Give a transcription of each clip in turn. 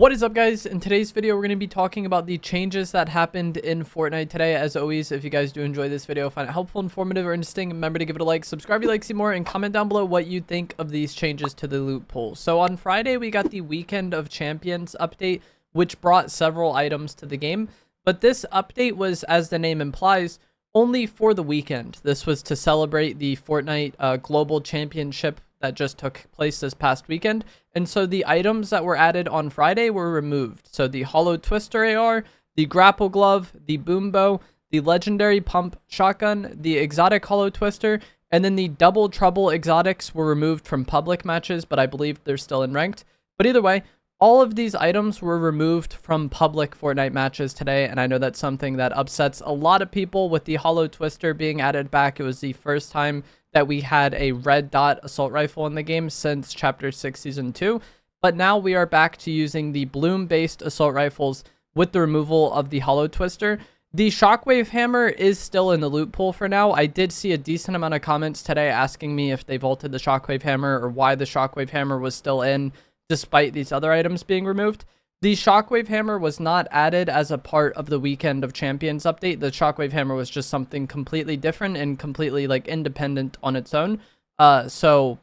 What is up, guys? In today's video, we're going to be talking about the changes that happened in Fortnite today. As always, if you guys do enjoy this video, find it helpful, informative, or interesting, remember to give it a like, subscribe if you like to see more, and comment down below what you think of these changes to the loot pool. So on Friday, we got the Weekend of Champions update, which brought several items to the game. But this update was, as the name implies, only for the weekend. This was to celebrate the Fortnite Global Championship that just took place this past weekend. And so the items that were added on Friday were removed. So the Holo Twister AR, the Grapple Glove, the Boom Bow, the Legendary Pump Shotgun, the Exotic Holo Twister, and then the Double Trouble exotics were removed from public matches, but I believe they're still in ranked. But either way, all of these items were removed from public Fortnite matches today, and I know that's something that upsets a lot of people with the Holo Twister being added back. It was the first time that we had a red dot assault rifle in the game since Chapter 6 Season 2, but now we are back to using the bloom-based assault rifles with the removal of the Holo Twister. The Shockwave Hammer is still in the loot pool for now. I did see a decent amount of comments today asking me if they vaulted the Shockwave Hammer or why the Shockwave Hammer was still in despite these other items being removed. The Shockwave Hammer was not added as a part of the Weekend of Champions update. The Shockwave Hammer was just something completely different and completely independent on its own. So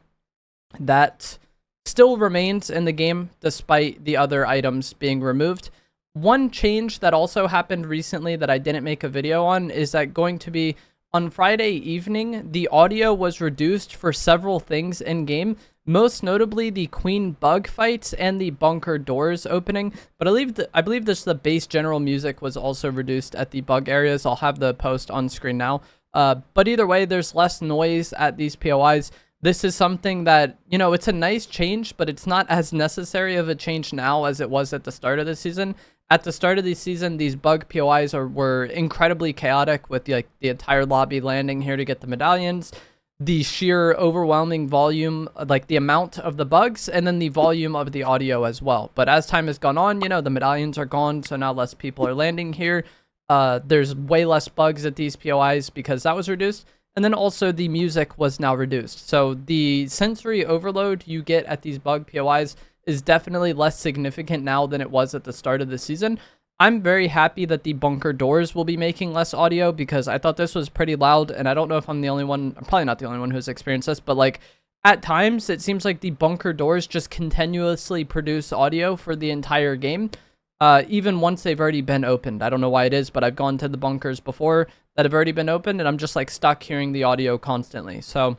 that still remains in the game despite the other items being removed. One change that also happened recently that I didn't make a video on is that going to be on Friday evening, the audio was reduced for several things in game. Most notably the Queen Bug fights and the bunker doors opening. But I believe the base general music was also reduced at the bug areas. I'll have the post on screen now. But either way, there's less noise at these POIs. This is something that, you know, it's a nice change, but it's not as necessary of a change now as it was at the start of the season. At the start of the season, these bug POIs were incredibly chaotic with the entire lobby landing here to get the medallions. The sheer overwhelming volume, the amount of the bugs, and then the volume of the audio as well. But as time has gone on, you know, the medallions are gone, so now less people are landing here. There's way less bugs at these POIs because that was reduced. And then also the music was now reduced. So the sensory overload you get at these bug POIs is definitely less significant now than it was at the start of the season. I'm very happy that the bunker doors will be making less audio because I thought this was pretty loud, and I don't know if I'm the only one. I'm probably not the only one who's experienced this, but at times it seems like the bunker doors just continuously produce audio for the entire game, even once they've already been opened. I don't know why it is, but I've gone to the bunkers before that have already been opened, and I'm just stuck hearing the audio constantly. So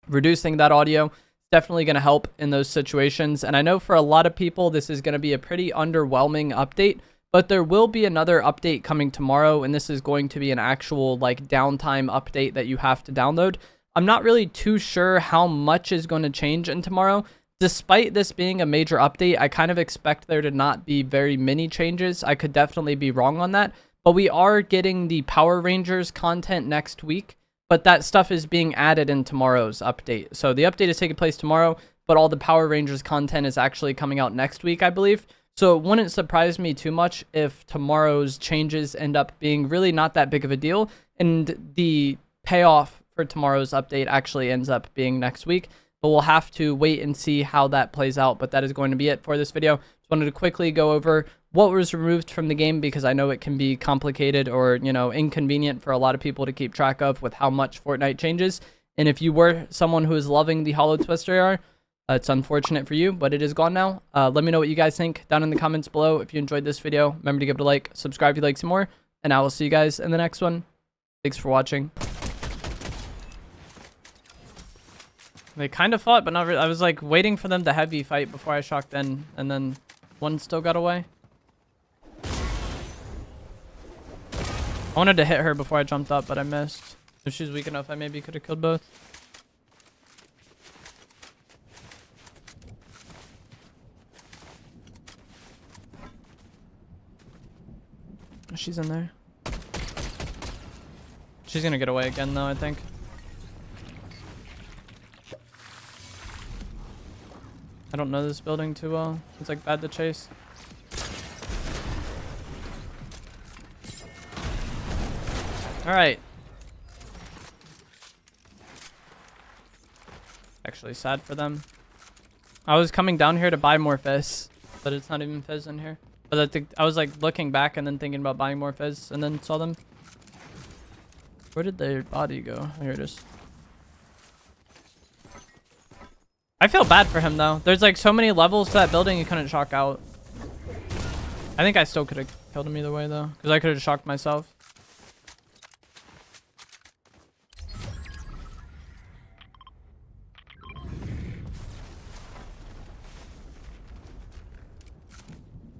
reducing that audio is definitely going to help in those situations. And I know for a lot of people, this is going to be a pretty underwhelming update. But there will be another update coming tomorrow, and this is going to be an actual downtime update that you have to download. I'm not really too sure how much is going to change in tomorrow. Despite this being a major update, I kind of expect there to not be very many changes. I could definitely be wrong on that. But we are getting the Power Rangers content next week, but that stuff is being added in tomorrow's update. So the update is taking place tomorrow, but all the Power Rangers content is actually coming out next week, I believe. So it wouldn't surprise me too much if tomorrow's changes end up being really not that big of a deal, and the payoff for tomorrow's update actually ends up being next week. But we'll have to wait and see how that plays out. But that is going to be it for this video. Just wanted to quickly go over what was removed from the game because I know it can be complicated or, you know, inconvenient for a lot of people to keep track of with how much Fortnite changes. And if you were someone who is loving the Holo Twister AR, it's unfortunate for you, but it is gone now. Let me know what you guys think down in the comments below. If you enjoyed this video, remember to give it a like, subscribe if you'd like some more, and I will see you guys in the next one. Thanks for watching. They kind of fought, but not really. I was waiting for them to heavy fight before I shocked in, and then one still got away. I wanted to hit her before I jumped up, but I missed. If she's weak enough, I maybe could have killed both. She's in there. She's gonna get away again though, I think. I don't know this building too well. It's bad to chase. Alright. Actually sad for them. I was coming down here to buy more fish. but it's not even Fizz in here. But I think I was like looking back and then thinking about buying more Fizz and then saw them. Where did their body go? Here it is. I feel bad for him though. There's like so many levels to that building he couldn't shock out. I think I still could have killed him either way though, because I could have shocked myself.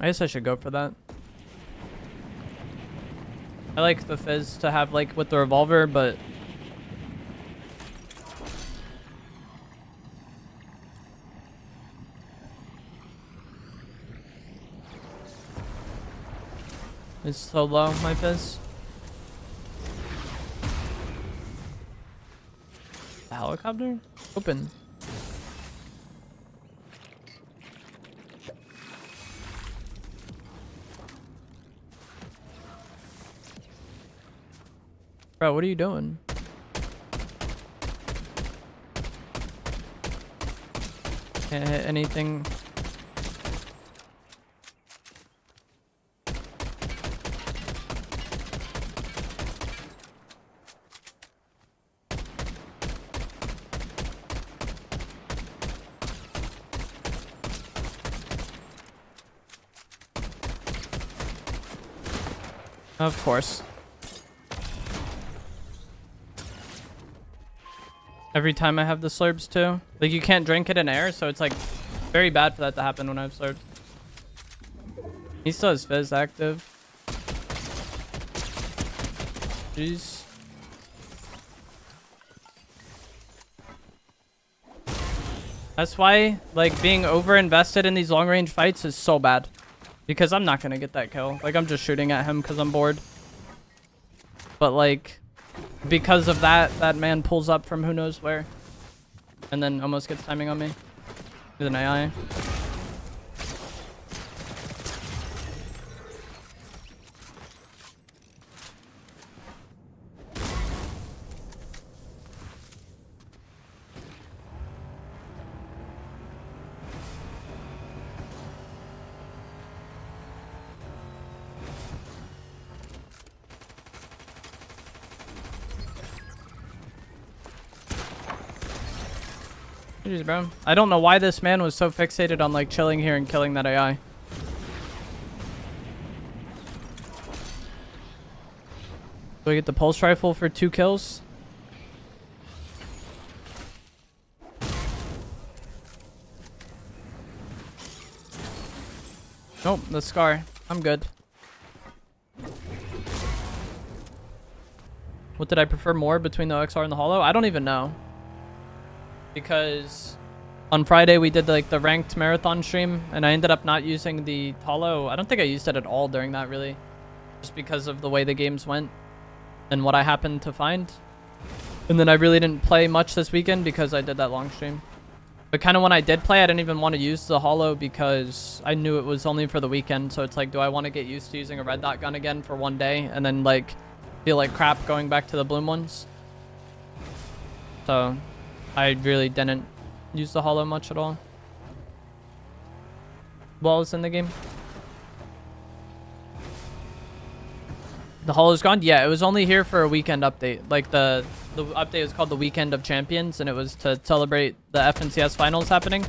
I guess I should go for that. I like the Fizz to have like with the revolver, but it's so low, my Fizz. The helicopter? Open. Bro, what are you doing? Can't hit anything. Of course. Every time I have the slurps too. Like you can't drink it in air, so it's like very bad for that to happen when I have slurps. He still has Fizz active. Jeez. That's why like being over invested in these long range fights is so bad. Because I'm not gonna get that kill. Like I'm just shooting at him because I'm bored. But like because of that, that man pulls up from who knows where. And then almost gets timing on me. With an AI. Jeez, bro. I don't know why this man was so fixated on like chilling here and killing that AI. Do I get the pulse rifle for 2 kills? Nope, the scar. I'm good. What did I prefer more between the XR and the Holo? I don't even know. Because on Friday we did like the ranked marathon stream and I ended up not using the Holo. I don't think I used it at all during that really. Just because of the way the games went and what I happened to find. And then I really didn't play much this weekend because I did that long stream. But kind of when I did play, I didn't even want to use the Holo because I knew it was only for the weekend. So it's like, do I want to get used to using a red dot gun again for one day and then like feel like crap going back to the bloom ones? So I really didn't use the Holo much at all. Balls in the game. The Holo's gone? Yeah, it was only here for a weekend update. Like the update was called the Weekend of Champions and it was to celebrate the FNCS finals happening.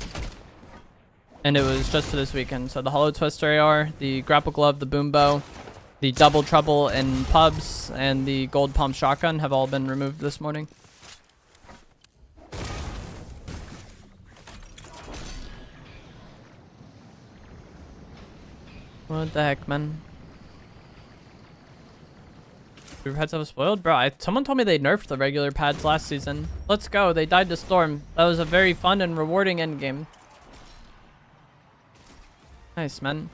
And it was just for this weekend. So the Holo Twister AR, the Grapple Glove, the Boom Bow, the Double Trouble in pubs, and the Gold Pump Shotgun have all been removed this morning. What the heck, man? Your heads have spoiled? Bro, someone told me they nerfed the regular pads last season. Let's go. They died to Storm. That was a very fun and rewarding endgame. Nice, man.